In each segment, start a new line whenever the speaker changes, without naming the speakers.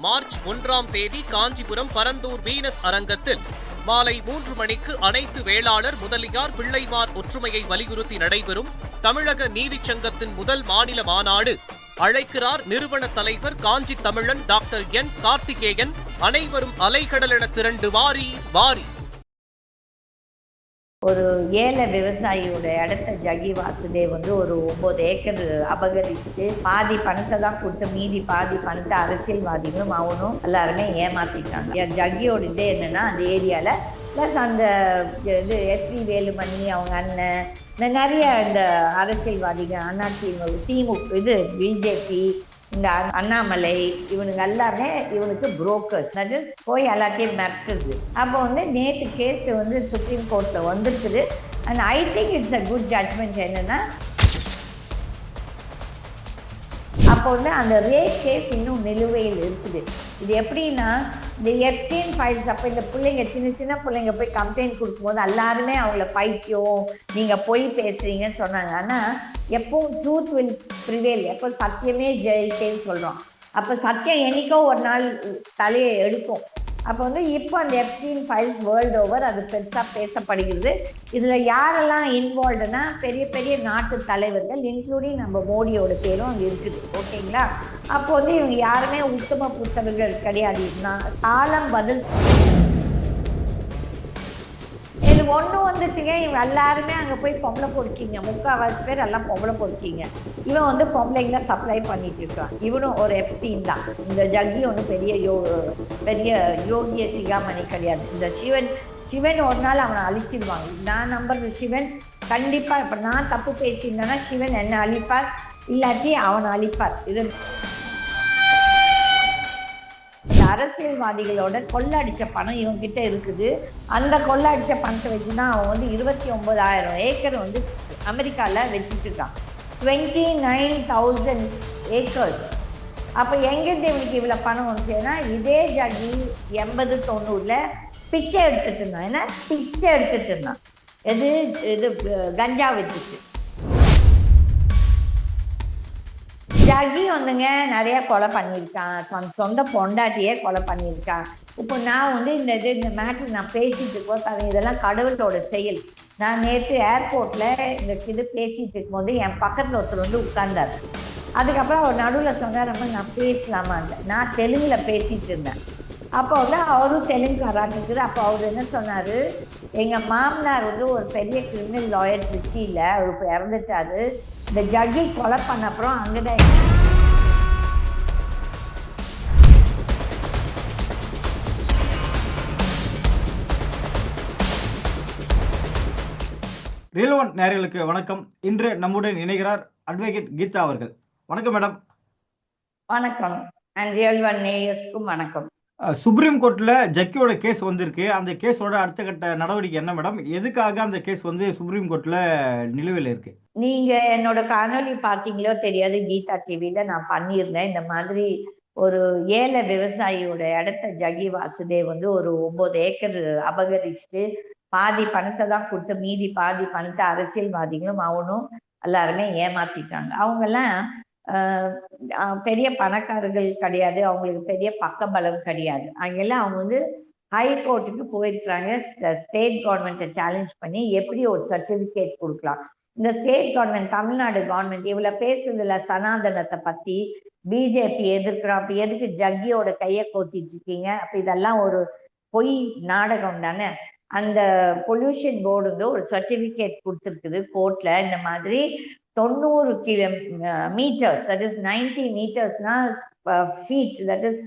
March 1ஆம் தேதி Kanchipuram Parandur Venus அரங்கத்தில் மாலை 3 மணிக்கு அனைத்து வேளாளர் முதலியார் பிள்ளைமார் ஒற்றுமையை வலியுறுத்தி நடைபெறும் தமிழக நீதிச் சங்கத்தின் முதல் மாநில மாநாடு. அழைக்கிறார் நிறுவன தலைவர் காஞ்சி தமிழன் டாக்டர் என் கார்த்திகேயன். அனைவரும் அலைகடலென திரண்டு வாரி வாரி.
ஒரு ஏழை விவசாயியோட இடத்த ஜகி வாசுதேவ் ஒரு 9 ஏக்கர் அபகரிச்சுட்டு பாதி பணத்தை தான் கொடுத்து மீதி பாதி பணத்தை அரசியல்வாதிகளும் அவனும் எல்லாருமே ஏமாத்திட்டாங்க. ஜகியோட இதே என்னன்னா அந்த ஏரியால ப்ளஸ் அந்த இது எஸ்வி வேலுமணி அவங்க அண்ணன் நிறைய இந்த அரசியல்வாதிகள் திமுக இது பிஜேபி இந்த அண்ணாமலை இவனுங்க எல்லாமே இவனுக்கு புரோக்கர்ஸ், அது போய் எல்லாத்தையும் மிரட்டுறது. அப்போ நேற்று கேஸ் சுப்ரீம் கோர்ட்டில் வந்துருக்குது. And I think it's a good judgment. என்னென்னா அப்போ அந்த ரேப் கேஸ் இன்னும் நிலுவையில் இருக்குது. இது எப்படின்னா இந்த எஃப்சிஎன் ஃபைல்ஸ் அப்போ இந்த பிள்ளைங்க சின்ன பிள்ளைங்க போய் கம்ப்ளைண்ட் கொடுக்கும்போது எல்லாருமே அவங்கள பைத்தியம் நீங்கள் பொய் பேசுகிறீங்கன்னு சொன்னாங்க. ஆனால் எப்பவும் ட்ரூத் வில் ப்ரிவேல், எப்போ சத்தியமே ஜெயிச்சேன்னு சொல்கிறோம். அப்போ சத்தியம் என்னைக்கோ ஒரு நாள் தலையை எடுக்கும். அப்போ இப்போ அந்த எஃப்சிஎன் ஃபைல்ஸ் வேர்ல்டு ஓவர் அது பெருசாக பேசப்படுகிறது. இதில் யாரெல்லாம் இன்வால்வ்டுனா பெரிய பெரிய நாட்டு தலைவர்கள் இன்க்ளூடிங் நம்ம மோடியோட பேரும் அங்கே இருக்குது. ஓகேங்களா? அப்போ இவங்க யாருமே உத்தம புத்தகங்கள் கிடையாது. காலம் பதில் இது ஒன்று வந்துச்சுங்க. இவங்க எல்லாருமே அங்கே போய் பொம்பளை பொறுக்கிங்க, 3/4 பேர் எல்லாம் பொம்பளை பொறுக்கிங்க. இவன் பொம்பளைங்கள சப்ளை பண்ணிட்டு இருக்கான். இவனும் ஒரு எஃப்சின் தான். இந்த ஜக்கி பெரிய யோகிய சிகாமணி கிடையாது. இந்த சிவன் ஒரு நாள் அவனை அழிச்சிடுவாங்க. நான் நம்புறது சிவன் கண்டிப்பாக. இப்போ நான் தப்பு பேசியிருந்தேன்னா சிவன் என்னை அழிப்பார், இல்லாட்டி அவனை அழிப்பார். இது அரசியல்வாதிகளோட கொள்ளடிச்ச பணம் இவங்கிட்ட இருக்குது. அந்த கொள்ளடிச்ச பணத்தை வச்சு தான் அவன் 29,000 ஏக்கர் அமெரிக்காவில் வச்சுட்டு இருக்கான். 29,000 ஏக்கர்ஸ். அப்போ எங்கேருந்து இவனுக்கு இவ்வளோ பணம் வந்துச்சுன்னா இதே ஜகி 80-90 பிச்சை எடுத்துட்டு இருந்தான். ஏன்னா பிச்சை எடுத்துட்டு இருந்தான். இது கஞ்சா வச்சுட்டு. ஜகி நிறைய கொலை பண்ணியிருக்கான். சொந்த பொண்டாட்டியே கொலை பண்ணியிருக்கான். இப்போ நான் இந்த மேட்ரு நான் பேசிகிட்டு இருக்கோம். இதெல்லாம் கடவுளோட செயல். நான் நேற்று ஏர்போர்ட்டில் இது பேசிகிட்டு இருக்கும்போது என் பக்கத்தில் ஒருத்தர் உட்கார்ந்தார். அதுக்கப்புறம் அவர் நடுவில் சொன்னார், நான் பேசலாமான்னு. நான் தெலுங்கில் பேசிகிட்டு இருந்தேன். அப்போ அவரும் தெலுங்குக்காராக இருக்குது. அப்போ அவர் என்ன சொன்னார், எங்கள் மாமனார் ஒரு பெரிய கிரிமினல் லாயர் திருச்சியில் அவர் இப்போ இறந்துட்டாரு. இந்த ஜக்கி கொலை பண்ண அப்புறம் அங்கே தான்
ரியல் ஒன் நேயர்களுக்கு வணக்கம். இன்று நம்முடன் இணைகிறார் அட்வொகேட் கீதா அவர்கள். வணக்கம் மேடம்.
வணக்கம். அண்ட் ரியல் ஒன் நேயர்ஸ்க்கும் வணக்கம்.
சுப்ரீம் கோர்ட்டில் ஜக்கியோட கேஸ் வந்திருக்கு. அந்த கேஸோட அடுத்த கட்ட நடவடிக்கை என்ன மேடம்? எதுக்காக அந்த கேஸ் சுப்ரீம் கோர்ட்டில் நிலுவையில் இருக்கு?
நீங்கள் என்னோட காணொலி பார்த்தீங்களோ தெரியாது, கீதா டிவியில் நான் பண்ணியிருந்தேன். இந்த மாதிரி ஒரு ஏழை விவசாயியோட இடத்த ஜகி வாசுதேவ் ஒரு 9 ஏக்கர் அபகரிச்சுட்டு பாதி பணத்தை தான் கொடுத்து மீதி பாதி பணத்தை அரசியல்வாதிகளும் அவனும் எல்லாருமே ஏமாத்திட்டாங்க. அவங்கெல்லாம் பெரிய பணக்காரர்கள் கிடையாது, அவங்களுக்கு பெரிய பக்கபலம் கிடையாது. அங்கெல்லாம் அவங்க ஹைகோர்ட்டுக்கு போயிருக்கிறாங்க. ஸ்டேட் கவர்மெண்ட்டை சேலஞ்ச் பண்ணி எப்படி ஒரு சர்டிஃபிகேட் கொடுக்கலாம். இந்த ஸ்டேட் கவர்மெண்ட், தமிழ்நாடு கவர்மெண்ட் இவ்வளோ பேசுறதுல சனாதனத்தை பற்றி பிஜேபி எதிர்க்கிறோம். அப்போ எதுக்கு ஜக்கியோட கையை கோத்திட்டு இருக்கீங்க? அப்போ இதெல்லாம் ஒரு பொய் நாடகம் தானே. அந்த பொல்யூஷன் போர்டு ஒரு சர்டிஃபிகேட் கொடுத்துருக்குது கோர்ட்ல. இந்த மாதிரி 90 கிலோமீட்டர்ஸ், தட் இஸ் 90 மீட்டர்ஸ்னா ஃபீட், தட் இஸ்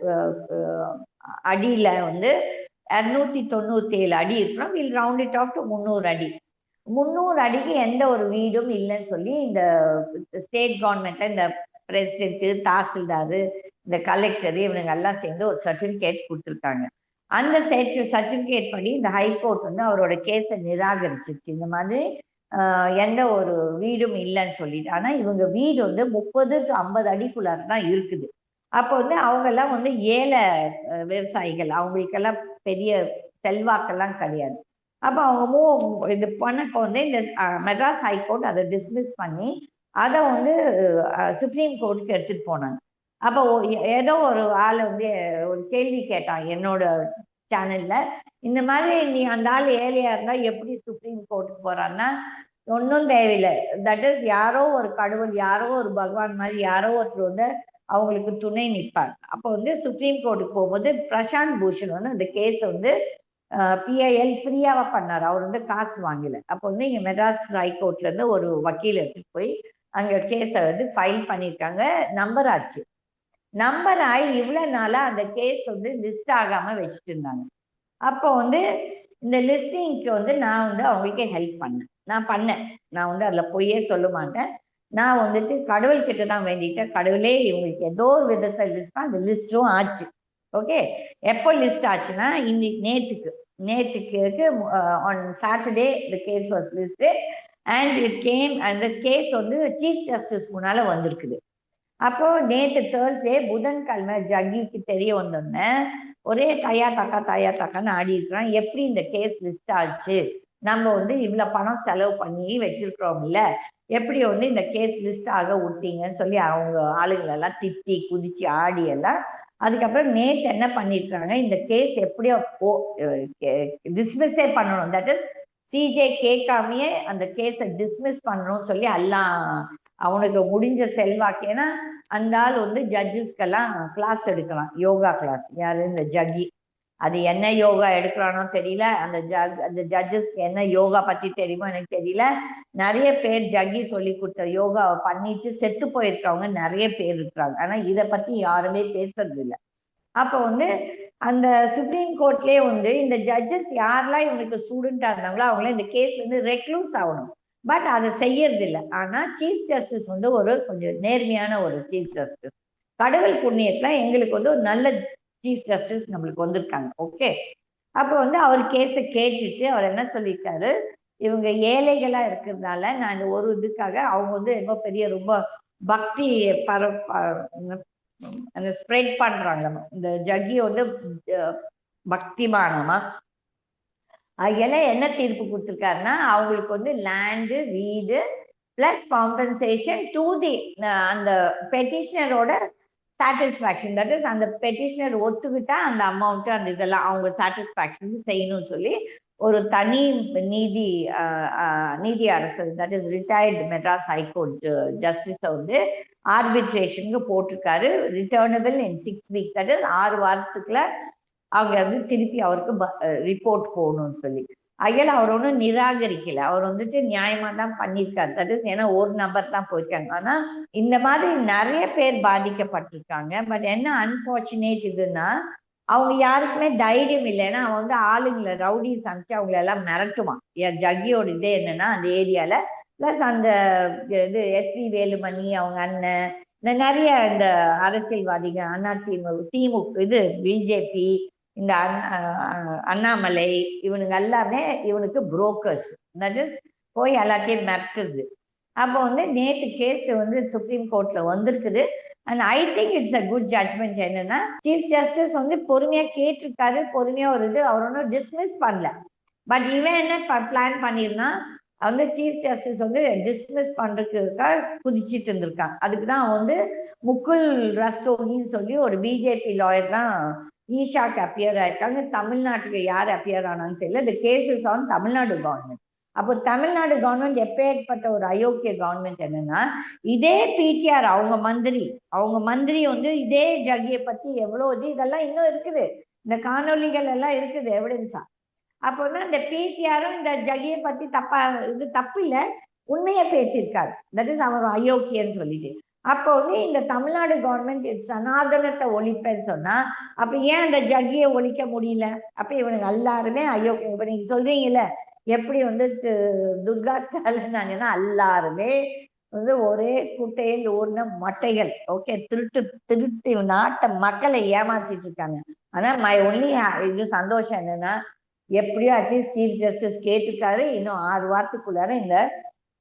அடியில் 297 அடி இருக்கணும். Will round it off to 300 அடி. 300 அடிக்கு எந்த ஒரு வீடும் இல்லைன்னு சொல்லி இந்த ஸ்டேட் கவர்மெண்ட்ல இந்த பிரசிடென்ட்டு, தாசில்தாரு, இந்த கலெக்டரு இவனுங்க எல்லாம் சேர்ந்து ஒரு சர்டிஃபிகேட் கொடுத்துருக்காங்க. அந்த சர்டிஃபிகேட் படி இந்த ஹைகோர்ட் அவரோட கேஸை நிராகரிச்சிருச்சு. இந்த மாதிரி எந்த ஒரு வீடும் இல்லைன்னு சொல்லிட்டு. ஆனால் இவங்க வீடு 30 to 50 அடிக்குள்ளார தான் இருக்குது. அப்போ அவங்கெல்லாம் ஏழை விவசாயிகள், அவங்களுக்கெல்லாம் பெரிய செல்வாக்கெல்லாம் கிடையாது. அப்போ அவங்க இது பண்ணப்போ இந்த மெட்ராஸ் ஹைகோர்ட் அதை டிஸ்மிஸ் பண்ணி அதை சுப்ரீம் கோர்ட்டுக்கு எடுத்துகிட்டு போனாங்க. அப்போ ஏதோ ஒரு ஆள் வந்து ஒரு கேள்வி கேட்டான் என்னோட சேனல்ல, இந்த மாதிரி நீ அந்த ஆள் ஏழையா இருந்தா எப்படி சுப்ரீம் கோர்ட்டுக்கு போறான்னா, ஒன்றும் தேவையில்லை. தட் இஸ் யாரோ ஒரு கடவுள், யாரோ ஒரு பகவான் மாதிரி யாரோ ஒருத்தர் வந்து அவங்களுக்கு துணை நிற்பார். அப்போ வந்து சுப்ரீம் கோர்ட்டுக்கு போகும்போது பிரசாந்த் பூஷன் வந்து அந்த கேஸ் வந்து பிஐஎல் ஃப்ரீயாவா பண்ணார். அவர் வந்து காசு வாங்கல. அப்போ வந்து இங்க மெட்ராஸ் ஹைகோர்ட்ல இருந்து ஒரு வக்கீல் எடுத்துட்டு போய் அங்க கேஸை வந்து ஃபைல் பண்ணியிருக்காங்க. நம்பர் ஆச்சு. நம்பர் ஆகி இவ்வளவு நாளா அந்த கேஸ் வந்து லிஸ்ட் ஆகாம வச்சுட்டு இருந்தாங்க. அப்போ வந்து இந்த லிஸ்டிங்க்கு வந்து நான் வந்து அவங்களுக்கு ஹெல்ப் பண்ணேன். நான் வந்து அதுல பொய்யே சொல்ல மாட்டேன். நான் வந்துட்டு கடவுள் கிட்ட தான் வேண்டிட்டேன். கடவுளே இவங்களுக்கு ஏதோ ஒரு விதத்துல லிஸ்ட் அந்த லிஸ்டும் ஆச்சு. ஓகே, எப்போ லிஸ்ட் ஆச்சுன்னா இன்னைக்கு நேத்துக்கு on Saturday the case was listed and it came. அந்த கேஸ் வந்து சீஃப் ஜஸ்டிஸ் முன்னால வந்திருக்குது. அப்போ நேற்று தேர்ஸ்டே புதன்கிழமை ஜக்கிக்கு தெரிய வந்தோடனே ஒரே தாயா தாக்கான்னு ஆடி இருக்கிறான். எப்படி இந்த கேஸ் லிஸ்ட் ஆச்சு, நம்ம வந்து இவ்வளவு பணம் செலவு பண்ணி வச்சிருக்கிறோம்ல, எப்படி வந்து இந்த கேஸ் லிஸ்ட் ஆக விட்டீங்கன்னு சொல்லி அவங்க ஆளுங்களெல்லாம் திட்டி குதிச்சு ஆடி எல்லாம். அதுக்கப்புறம் நேற்று என்ன பண்ணிருக்காங்க, இந்த கேஸ் எப்படியோ டிஸ்மிஸே பண்ணணும், தட் இஸ் சிஜே கேட்காமையே அந்த கேஸை டிஸ்மிஸ் பண்ணணும்னு சொல்லி எல்லாம் அவனுக்கு முடிஞ்ச செல்வாக்கு. ஏன்னா அந்த ஆள் வந்து ஜட்ஜஸ்க்கெல்லாம் கிளாஸ் எடுக்கலாம், யோகா கிளாஸ். யாரு? இந்த ஜக்கி. அது என்ன யோகா எடுக்கிறானோ தெரியல. அந்த ஜட்ஜஸ்க்கு என்ன யோகா பத்தி தெரியுமோ எனக்கு தெரியல. நிறைய பேர் ஜக்கி சொல்லி கொடுத்த யோகாவை பண்ணிட்டு செத்து போயிருக்கவங்க நிறைய பேர் இருக்கிறாங்க. ஆனா இதை பத்தி யாருமே பேசுறது இல்லை. அப்போ வந்து அந்த சுப்ரீம் கோர்ட்லயே வந்து இந்த ஜட்ஜஸ் யாரெல்லாம் இவனுக்கு ஸ்டூடெண்டா இருந்தாங்களோ அவங்கள இந்த கேஸ்ல இருந்து ரெக்ளூஸ் ஆகணும். பட் அதை செய்யறது இல்லை. ஆனா சீஃப் ஜஸ்டிஸ் வந்து ஒரு கொஞ்சம் நேர்மையான ஒரு சீஃப் ஜஸ்டிஸ். கடவுள் புண்ணியத்துல எங்களுக்கு வந்து ஒரு நல்ல சீஃப் ஜஸ்டிஸ் நம்மளுக்கு வந்திருக்காங்க. ஓகே, அப்போ வந்து அவர் கேஸை கேட்டுட்டு அவர் என்ன சொல்லியிருக்காரு, இவங்க ஏழைகளா இருக்கிறதுனால நான் இந்த ஒரு இதுக்காக அவங்க வந்து ரொம்ப பெரிய ரொம்ப பக்தி அந்த ஸ்ப்ரெட் பண்றாங்க. இந்த ஜக்கி வந்து பக்திமானமா அதெல்லாம் என்ன தீர்ப்பு கொடுத்துருக்காருன்னா, அவங்களுக்கு வந்து லேண்டு வீடு பிளஸ் காம்பன்சேஷன் டு தி அந்த பெட்டிஷனரோட சாட்டிஸ்ஃபேக்ஷன். தட் இஸ் அந்த பெட்டிஷனர் ஒத்துக்கிட்டா அந்த அமௌண்ட் அந்த இதெல்லாம் அவங்க சாட்டிஸ்ஃபேக்ஷன் செய்யணும்னு சொல்லி ஒரு தனி நீதி அரசர், that is retired Madras high court ஜஸ்டிஸை வந்து ஆர்பிட்ரேஷனுக்கு போட்டிருக்காரு. Returnable in 6 weeks, that is 6 வாரத்துக்குள்ள அவங்க வந்து திருப்பி அவருக்கு ரிப்போர்ட் போகணும்னு சொல்லி. அயல் அவர் ஒன்றும் நிராகரிக்கல. அவர் வந்துட்டு நியாயமா தான் பண்ணியிருக்காரு. தட் இஸ் ஏன்னா ஒரு நபர் தான் போயிருக்காங்க. ஆனா இந்த மாதிரி நிறைய பேர் பாதிக்கப்பட்டிருக்காங்க. பட் என்ன அன்பார்ச்சுனேட் இதுன்னா, அவங்க யாருக்குமே தைரியம் இல்லை. ஏன்னா அவன் வந்து ஆளுங்களை ரவுடிஸ் அனுப்பிச்சு அவங்கள எல்லாம் மிரட்டுவான். ஜக்கியோட இதே என்னன்னா அந்த ஏரியால பிளஸ் அந்த இது எஸ்வி வேலுமணி அவங்க அண்ணன் இந்த நிறைய இந்த அரசியல்வாதிகள் திமுக இது பிஜேபி இந்த அண்ணாமலை இவனுங்க எல்லாமே இவனுக்கு புரோக்கர்ஸ். தட் இஸ் போய் எல்லாத்தையும் மிரட்டுறது. அப்போ வந்து நேற்று கேஸ் வந்து சுப்ரீம் கோர்ட்ல வந்திருக்குது. And I think it's a good judgment. என்னன்னா சீஃப் ஜஸ்டிஸ் வந்து பொறுமையா கேட்டிருக்காரு. பொறுமையா ஒரு இது அவர் ஒன்றும் டிஸ்மிஸ் பண்ணல. பட் இவன் என்ன பிளான் பண்ணிருந்தா வந்து சீஃப் ஜஸ்டிஸ் வந்து டிஸ்மிஸ் பண்றதுக்காக குதிச்சிட்டு இருந்திருக்காங்க. அதுக்குதான் அவன் வந்து முகுல் ரஸ்தோகின்னு சொல்லி ஒரு பிஜேபி லாயர் தான் ஈஷாக்கு அப்பியர் ஆயிருக்காங்க. தமிழ்நாட்டுக்கு யார் அப்பியர் ஆனான்னு தெரியல. இந்த கேசஸ் ஆன் தமிழ்நாடு கவர்மெண்ட். அப்போ தமிழ்நாடு கவர்மெண்ட் எப்பேற்பட்ட ஒரு அயோக்கிய கவர்மெண்ட் என்னன்னா, இதே பிடிஆர் அவங்க மந்திரி வந்து இதே ஜக்கியை பத்தி எவ்வளவு இதெல்லாம் இன்னும் இருக்குது, இந்த காணொலிகள் எல்லாம் இருக்குது எவிடன்ஸா. அப்போ வந்து அந்த பிடிஆரும் இந்த ஜக்கியை பத்தி தப்பு இல்லை, உண்மையை பேசியிருக்காரு. தட் இஸ் அவர் அயோக்கியன்னு சொல்லிட்டு. அப்போ வந்து இந்த தமிழ்நாடு கவர்மெண்ட் சனாதனத்தை ஒழிப்பேன்னு சொன்னா அப்ப ஏன் அந்த ஜக்கியை ஒழிக்க முடியல? அப்ப இவனுக்கு எல்லாருமே அயோக்கியம். இப்ப நீங்க சொல்றீங்கல்ல எப்படி வந்து துர்கா ஸ்டாலின் எல்லாருமே வந்து ஒரே குட்டையில் ஊர்ன மட்டைகள். ஓகே, திருட்டு நாட்டை மக்களை ஏமாத்திட்டு இருக்காங்க. ஆனா மை ஒன்லி இது சந்தோஷம் என்னன்னா, எப்படியோ அட்லீஸ்ட் சீஃப் ஜஸ்டிஸ் கேட்டிருக்காரு. இன்னும் 6 வாரத்துக்குள்ளார இந்த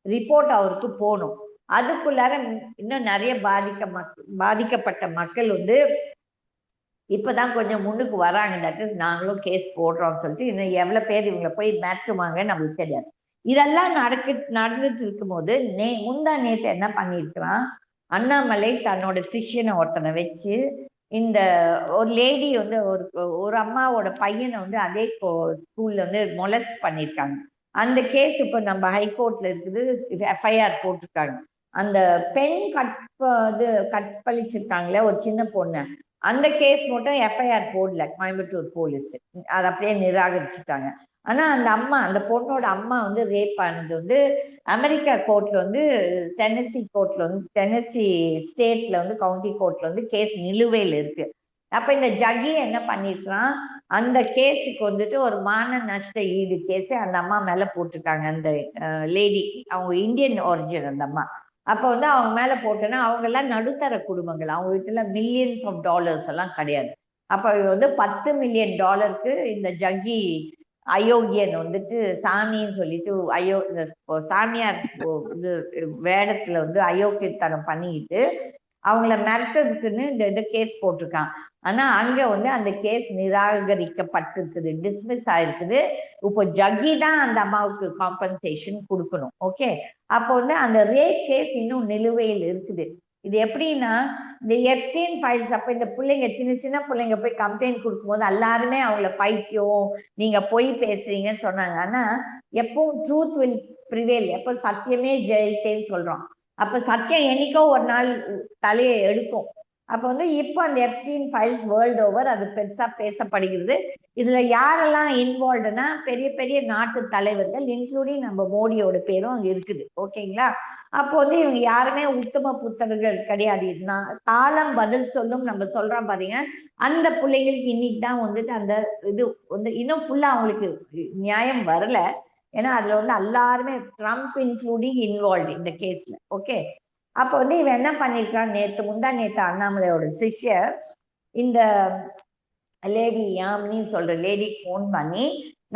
ரிப்போர்ட் அவருக்கு போகணும். அதுக்குள்ளார இன்னும் நிறைய பாதிக்கப்பட்ட மக்கள் வந்து இப்பதான் கொஞ்சம் முன்னுக்கு வராங்க. தட் இஸ் நாங்களும் கேஸ் போடுறோம்னு சொல்லிட்டு இன்னும் எவ்வளவு பேர் இவங்களை போய் மாற்றுவாங்க நம்மளுக்கு தெரியாது. இதெல்லாம் நடந்துட்டு இருக்கும் போது நேற்று என்ன பண்ணிருக்கிறான், அண்ணாமலை தன்னோட சிஷ்யனை ஒருத்தனை வச்சு இந்த ஒரு லேடி வந்து ஒரு அம்மாவோட பையனை வந்து அதே ஸ்கூல்ல வந்து மொலஸ்ட் பண்ணியிருக்காங்க. அந்த கேஸ் இப்போ நம்ம ஹைகோர்ட்ல இருக்குது, எஃப்ஐஆர் போட்டிருக்காங்க. அந்த பெண் கற்பழிச்சிருக்காங்களே ஒரு சின்ன பொண்ணு, அந்த கேஸ் மட்டும் எஃப்ஐஆர் போடல கோயம்புத்தூர் போலீஸ், அதை அப்படியே நிராகரிச்சுட்டாங்க. ஆனா அந்த அம்மா, அந்த பொண்ணோட அம்மா வந்து ரேப் ஆனது வந்து அமெரிக்கா கோர்ட்ல வந்து டென்னசி கோர்ட்ல வந்து டென்னசி ஸ்டேட்ல வந்து கவுண்டி கோர்ட்ல வந்து கேஸ் நிலுவையில் இருக்கு. அப்ப இந்த ஜட்ஜி என்ன பண்ணிருக்கான், அந்த கேஸுக்கு வந்துட்டு ஒரு மான நஷ்ட ஈடு கேஸ் அந்த அம்மா மேல போட்டிருக்காங்க. அந்த லேடி, அவங்க இந்தியன் ஒரிஜின் அந்த அம்மா. அப்ப வந்து அவங்க மேல போட்டோன்னா அவங்க எல்லாம் நடுத்தர குடும்பங்கள், அவங்க வீட்டுல மில்லியன்ஸ் ஆஃப் டாலர்ஸ் எல்லாம் கிடையாது. அப்ப வந்து $10 மில்லியன் இந்த ஜட்ஜி அயோக்கியன் வந்துட்டு சாமின்னு சொல்லிட்டு சாமியார் இது வேடத்துல வந்து அயோக்கியத்தனம் பண்ணிக்கிட்டு அவங்கள மிரட்டதுக்குன்னு இந்த கேஸ் போட்டிருக்கான். ஆனா அங்க வந்து அந்த கேஸ் நிராகரிக்கப்பட்டிருக்குது, டிஸ்மிஸ் ஆயிருக்குது. இப்போ ஜட்ஜி தான் அந்த அம்மாவுக்கு காம்பன்சேஷன் கொடுக்கணும். ஓகே, அப்போ வந்து அந்த ரேப் கேஸ் இன்னும் நிலுவையில் இருக்குது. இது எப்படின்னா, இந்த எப்ஸ்டீன் ஃபைல்ஸ் அப்ப இந்த பிள்ளைங்க, சின்ன சின்ன பிள்ளைங்க போய் கம்ப்ளைண்ட் கொடுக்கும்போது எல்லாருமே அவங்கள பைத்தியம், நீங்க பொய் பேசுறீங்கன்னு சொன்னாங்க. ஆனா எப்பவும் ட்ரூத் வில் ப்ரிவேல், எப்ப சத்தியமே ஜெயித்தேன்னு சொல்றோம். அப்ப சத்தியம் என்னைக்கோ ஒரு நாள் தலையை எடுக்கும். அப்ப வந்து இப்போ அந்த எப்ஸ்டீன் ஃபைல்ஸ் வேர்ல்டு ஓவர் அது பெருசா பேசப்படுகிறது. இதுல யாரெல்லாம் இன்வால்வ்டுனா பெரிய பெரிய நாட்டு தலைவர்கள், இன்க்ளூடிங் நம்ம மோடியோட பேரும் அங்க இருக்குது. ஓகேங்களா? அப்போ வந்து இவங்க யாருமே உத்தம புத்தர்கள் கிடையாது. காலம் பதில் சொல்லும் நம்ம சொல்றோம் பாருங்க, அந்த பிள்ளைங்களுக்கு இன்னைக்கு தான் வந்துட்டு அந்த இது வந்து இன்னும் ஃபுல்லா அவங்களுக்கு நியாயம் வரல. ஏன்னா அதுல வந்து எல்லாருமே ட்ரம்ப் இன்க்ளூடிங் இன்வால்வ் இந்த கேஸ்ல. ஓகே, அப்ப வந்து இவன் என்ன பண்ணிருக்கான், நேத்து அண்ணாமலையோட சிஷ்யர் இந்த லேடி யாமினி சொல்ற லேடிக்கு ஃபோன் பண்ணி,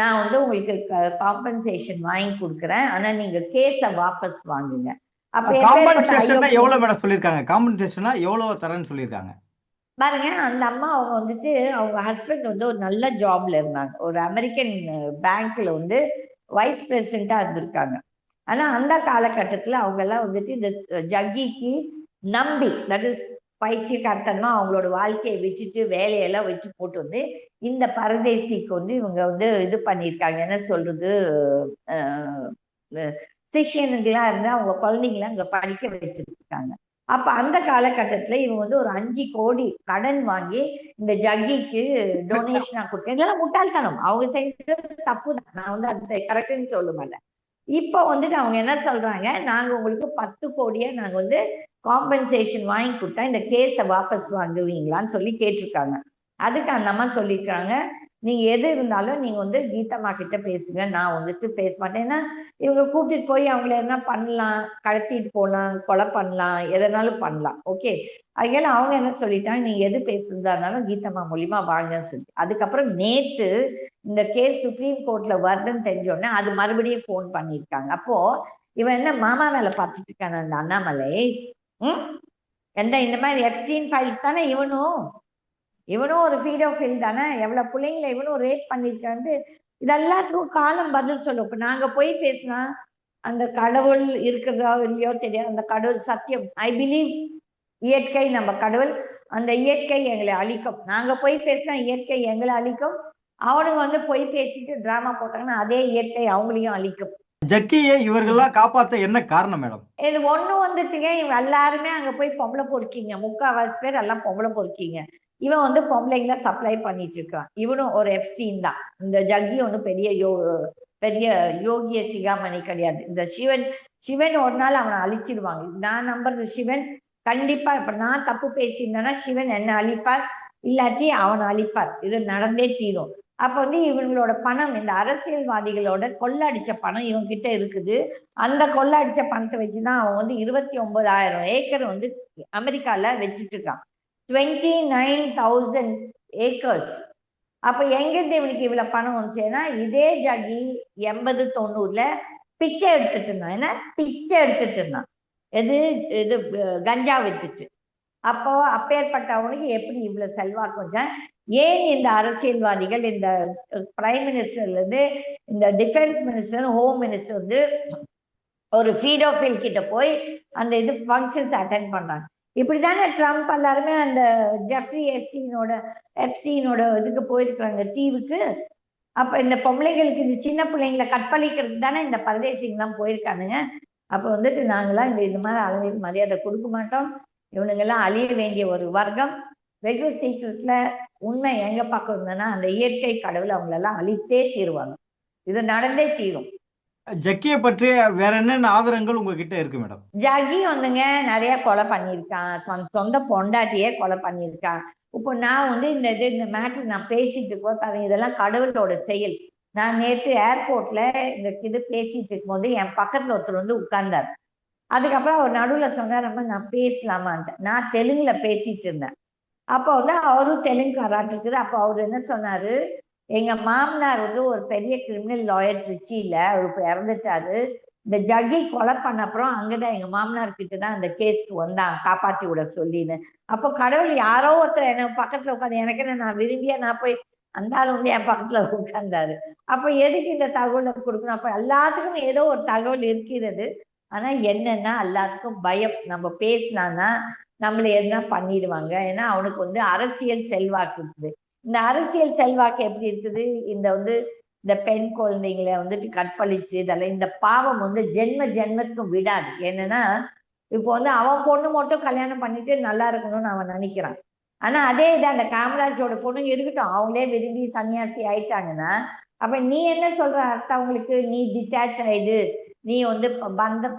நான் வந்து உங்களுக்கு காம்பன்சேஷன் வாங்கி கொடுக்குறேன், ஆனா நீங்க கேஸ வாபஸ் வாங்குங்க. அப்ப
எவ்வளவு மேடம் சொல்லிருக்காங்க? காம்பன்சேஷனா எவ்வளவு தரேன்னு சொல்லிருக்காங்க
பாருங்க. அந்த அம்மா அவங்க வந்துட்டு அவங்க ஹஸ்பண்ட் வந்து ஒரு நல்ல ஜாப்ல இருந்தாங்க, ஒரு அமெரிக்கன் பேங்க்ல வந்து வைஸ் பிரசிடென்டா இருந்திருக்காங்க. ஆனா அந்த காலகட்டத்துல அவங்க எல்லாம் வந்துட்டு இந்த ஜக்கிக்கு நம்பி, தட் இஸ் பைத்தியக்காரத்தனமா அவங்களோட வாழ்க்கையை வச்சுட்டு வேலையெல்லாம் வச்சு போட்டு வந்து இந்த பரதேசிக்கு வந்து இவங்க வந்து இது பண்ணியிருக்காங்க, என்ன சொல்றது, சிஷியனுங்களா இருந்து அவங்க குழந்தைங்கள அங்க படிக்க வச்சிருக்காங்க. அப்ப அந்த காலகட்டத்துல இவங்க வந்து ஒரு 5 கோடி கடன் வாங்கி இந்த ஜக்கிக்கு டொனேஷனா கொடுத்தேன். இதெல்லாம் முட்டாள்தனம், அவங்க செஞ்சது தப்பு தான், நான் வந்து அது கரெக்டுன்னு சொல்ல மாட்டேன். இப்போ வந்துட்டு அவங்க என்ன சொல்றாங்க, நாங்க உங்களுக்கு 10 கோடியை நாங்க வந்து காம்பன்சேஷன் வாங்கி கொடுத்தா இந்த கேஸை வாபஸ் வாங்குவீங்களான்னு சொல்லி கேட்டிருக்காங்க. அதுக்கு அந்த அம்மா சொல்லியிருக்காங்க, நீங்க எது இருந்தாலும் நீங்க வந்து கீதம்மா கிட்ட பேசுங்க, நான் வந்துட்டு பேச மாட்டேன். ஏன்னா இவங்க கூட்டிட்டு போய் அவங்கள என்ன பண்ணலாம், கடத்திட்டு போகலாம், கொலை பண்ணலாம், எதனாலும் பண்ணலாம். ஓகே, அதனால அவங்க என்ன சொல்லிட்டாங்க, நீங்க எது பேசுறதா இருந்தாலும் கீதம்மா மூலியமா வாங்கன்னு சொல்லி. அதுக்கப்புறம் நேத்து இந்த கேஸ் சுப்ரீம் கோர்ட்ல வருதுன்னு தெரிஞ்சோடனே அது மறுபடியும் ஃபோன் பண்ணியிருக்காங்க. அப்போ இவன் என்ன மாமா வேலை பார்த்துட்டு இருக்கான அந்த அண்ணாமலை, இந்த மாதிரி எப்ஸ்டீன் ஃபைல்ஸ் தானே இவனும் ஒரு ஃபீல் தானே, எவ்வளவு பிள்ளைங்களை இவனும் ரேப் பண்ணிருக்கான்னு இதெல்லாத்துக்கும் காலம் பதில் சொல்லும். இப்ப நாங்க போய் பேசினா அந்த கடவுள் இருக்கிறதோ இல்லையோ தெரியாது, அந்த கடவுள் சத்தியம், ஐ பிலீவ் இயற்கை நம்ம கடவுள், அந்த இயற்கை எங்களை அழிக்கும். நாங்க போய் பேசினா இயற்கை எங்களை அழிக்கும், அவனுங்க வந்து போய் பேசிட்டு டிராமா போட்டாங்கன்னா அதே இயற்கை அவங்களையும் அழிக்கும்.
ஜக்கியை இவர்கள்லாம் காப்பாற்ற என்ன காரணம் மேடம்?
இது ஒண்ணு வந்துச்சுங்க, இவங்க எல்லாருமே அங்க போய் பொம்பளை பொறுக்கீங்க, 3/4 பேர் எல்லாம் பொம்பளை பொறுக்கீங்க. இவன் வந்து பொம்பளைங்கள சப்ளை பண்ணிட்டு இருக்கான். இவனும் ஒரு எப்ஸ்டீன் தான். இந்த ஜக்கி ஒன்றும் பெரிய யோகிய சிகாமணி கிடையாது. இந்த சிவன் ஒரு நாள் அவனை அழிச்சிருவாங்க. நான் நம்புறது சிவன் கண்டிப்பா, இப்ப நான் தப்பு பேசியிருந்தேன்னா சிவன் என்ன அழிப்பார், இல்லாட்டி அவனை அழிப்பார். இது நடந்தே தீரும். அப்ப வந்து இவங்களோட பணம், இந்த அரசியல்வாதிகளோட கொள்ளடிச்ச பணம் இவங்க கிட்ட இருக்குது. அந்த கொள்ளடிச்ச பணத்தை வச்சுதான் அவன் வந்து 29,000 ஏக்கர் வந்து அமெரிக்கால வச்சுட்டு இருக்கான். 29,000 ஏக்கர்ஸ். அப்ப எங்கிருந்து இவனுக்கு இவ்வளவு பணம் வந்துச்சுன்னா, இதே ஜாகி 80-90ல பிச்சை எடுத்துட்டு இருந்தான். என்ன பிச்சை எடுத்துட்டு இருந்தான், இது கஞ்சா வித்துட்டு. அப்போ அப்பேற்பட்டவனுக்கு எப்படி இவ்வளவு செல்வாக்கு வச்சா? ஏன் இந்த அரசியல்வாதிகள், இந்த பிரைம் மினிஸ்டர்ல இருந்து இந்த டிஃபென்ஸ் மினிஸ்டர், ஹோம் மினிஸ்டர் வந்து ஒரு ஃபீடோஃபில் கிட்ட போய் அந்த இது ஃபங்க்ஷன்ஸ் அட்டென்ட் பண்றாங்க. இப்படிதானே ட்ரம்ப் எல்லாருமே அந்த ஜெஃப்ரி எப்ஸ்டீனோட இதுக்கு போயிருக்கிறாங்க தீவுக்கு. அப்ப இந்த பொம்பளைங்களுக்கு இந்த சின்ன பிள்ளைங்களை கற்பழிக்கிறதுக்கு தானே இந்த பரதேசிங்கெல்லாம் போயிருக்கானுங்க. அப்ப வந்துட்டு நாங்களாம் இந்த மாதிரி ஆளுங்களுக்கு மரியாதை கொடுக்க மாட்டோம். இவனுங்கெல்லாம் அழிய வேண்டிய ஒரு வர்க்கம். வெகு சீக்கிரத்துல உண்மை எங்க பக்கம் இருந்ததுன்னா அந்த இயற்கை கடவுள் அவங்களெல்லாம் அழித்தே தீருவாங்க. இது நடந்தே தீரும்.
ஜக்கியை பற்றி வேற என்னென்ன ஆதாரங்கள் உங்ககிட்ட இருக்கு மேடம்?
ஜகி வந்துங்க நிறைய கொலை பண்ணியிருக்கான். சொந்த பொண்டாட்டியே கொலை பண்ணியிருக்கான். இப்போ நான் வந்து இந்த மேட்ரு நான் பேசிட்டு இருக்கோம் பாருங்க, இதெல்லாம் கடவுளோட செயல். நான் நேற்று ஏர்போர்ட்ல இந்த இது பேசிட்டு இருக்கும்போது என் பக்கத்துல ஒருத்தர் வந்து உட்கார்ந்தார். அதுக்கப்புறம் அவர் நடுவுல சொன்னார், நான் பேசலாமான்ட்டு. நான் தெலுங்குல பேசிட்டு இருந்தேன். அப்போ வந்து அவரும் தெலுங்காராட்டு இருக்குது. அப்போ அவர் என்ன சொன்னாரு, எங்க மாமனார் வந்து ஒரு பெரிய கிரிமினல் லாயர் திருச்சியில, அவர் இப்போ இறந்துட்டாரு. இந்த ஜக்கி கொலை பண்ண அப்புறம் அங்கதான் எங்க மாமனார் கிட்ட தான் அந்த கேஸ்க்கு வந்தாங்க காப்பாத்தி விட சொல்லின்னு. அப்போ கடவுள் யாரோ ஒருத்தர் என்ன பக்கத்துல உட்காந்து, எனக்கு என்ன நான் விரும்பியா நான் போய் அந்த ஆள் வந்து என் பக்கத்துல உட்கார்ந்தாரு. அப்ப எதுக்கு இந்த தகவலை கொடுக்கணும்? அப்ப எல்லாத்துக்கும் ஏதோ ஒரு தகவல் இருக்கிறது. ஆனா என்னன்னா எல்லாத்துக்கும் பயம். நம்ம பேசினான்னா நம்மள எதுனா பண்ணிடுவாங்க. ஏன்னா அவனுக்கு வந்து அரசியல் செல்வாக்கு இருக்குது. இந்த அரசியல் செல்வாக்கு எப்படி இருக்குது? இந்த பெண் குழந்தைங்களை வந்துட்டு கற்பழிச்சு இதெல்லாம் இந்த பாவம் வந்து ஜென்மத்துக்கும் விடாது. என்னன்னா இப்போ வந்து அவன் பொண்ணு மட்டும் கல்யாணம் பண்ணிட்டு நல்லா இருக்கணும்னு அவன் நினைக்கிறான். ஆனா அதே இது அந்த காமராஜோட பொண்ணு இருக்கட்டும், அவங்களே விரும்பி சன்னியாசி ஆயிட்டாங்கன்னா அப்ப நீ என்ன சொல்ற அர்த்தம்? அவங்களுக்கு நீ டிட்டாச் ஆயிடு, நீ வந்து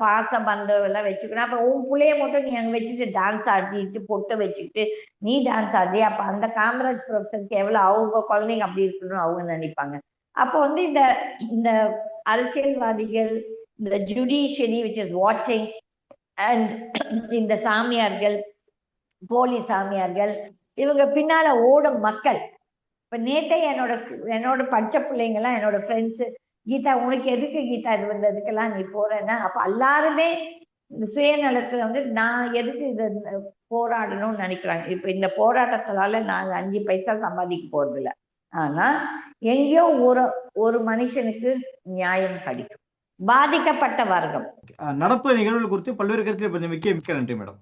பாச பந்தம் எல்லாம் வச்சுக்கணும். அப்ப உன் பிள்ளைய மட்டும் நீ அங்க வச்சுட்டு டான்ஸ் ஆடிட்டு பொட்டு வச்சுக்கிட்டு நீ டான்ஸ் ஆடி, அப்ப அந்த காமராஜ் ப்ரொஃபஸருக்கு எவ்வளவு அவங்க குழந்தைங்க அப்படி இருக்கணும்னு அவங்க நினைப்பாங்க. அப்போ வந்து இந்த இந்த அரசியல்வாதிகள், இந்த ஜுடிஷியரி விச் இஸ் வாட்சிங் அண்ட் இந்த சாமியார்கள், போலி சாமியார்கள், இவங்க பின்னால ஓடும் மக்கள். இப்ப நேத்தே என்னோட படிச்ச பிள்ளைங்க எல்லாம் என்னோட ஃப்ரெண்ட்ஸ், கீதா உனக்கு எதுக்கு கீதா இது வந்ததுக்கெல்லாம் நீ போறேன்னா, அப்ப எல்லாருமே இந்த சுயநலத்துல வந்து நான் எதுக்கு இதை போராடணும்னு நினைக்கிறாங்க. இப்ப இந்த போராட்டத்தினால நாங்க 5 பைசா சம்பாதிக்க போறது இல்லை. ஆனா எங்கேயோ ஒரு மனுஷனுக்கு நியாயம் கிடைக்கும். பாதிக்கப்பட்ட வர்க்கம்.
நடப்பு நிகழ்வுகள் குறித்து பல்வேறு கருத்தில் மிக்க நன்றி மேடம்.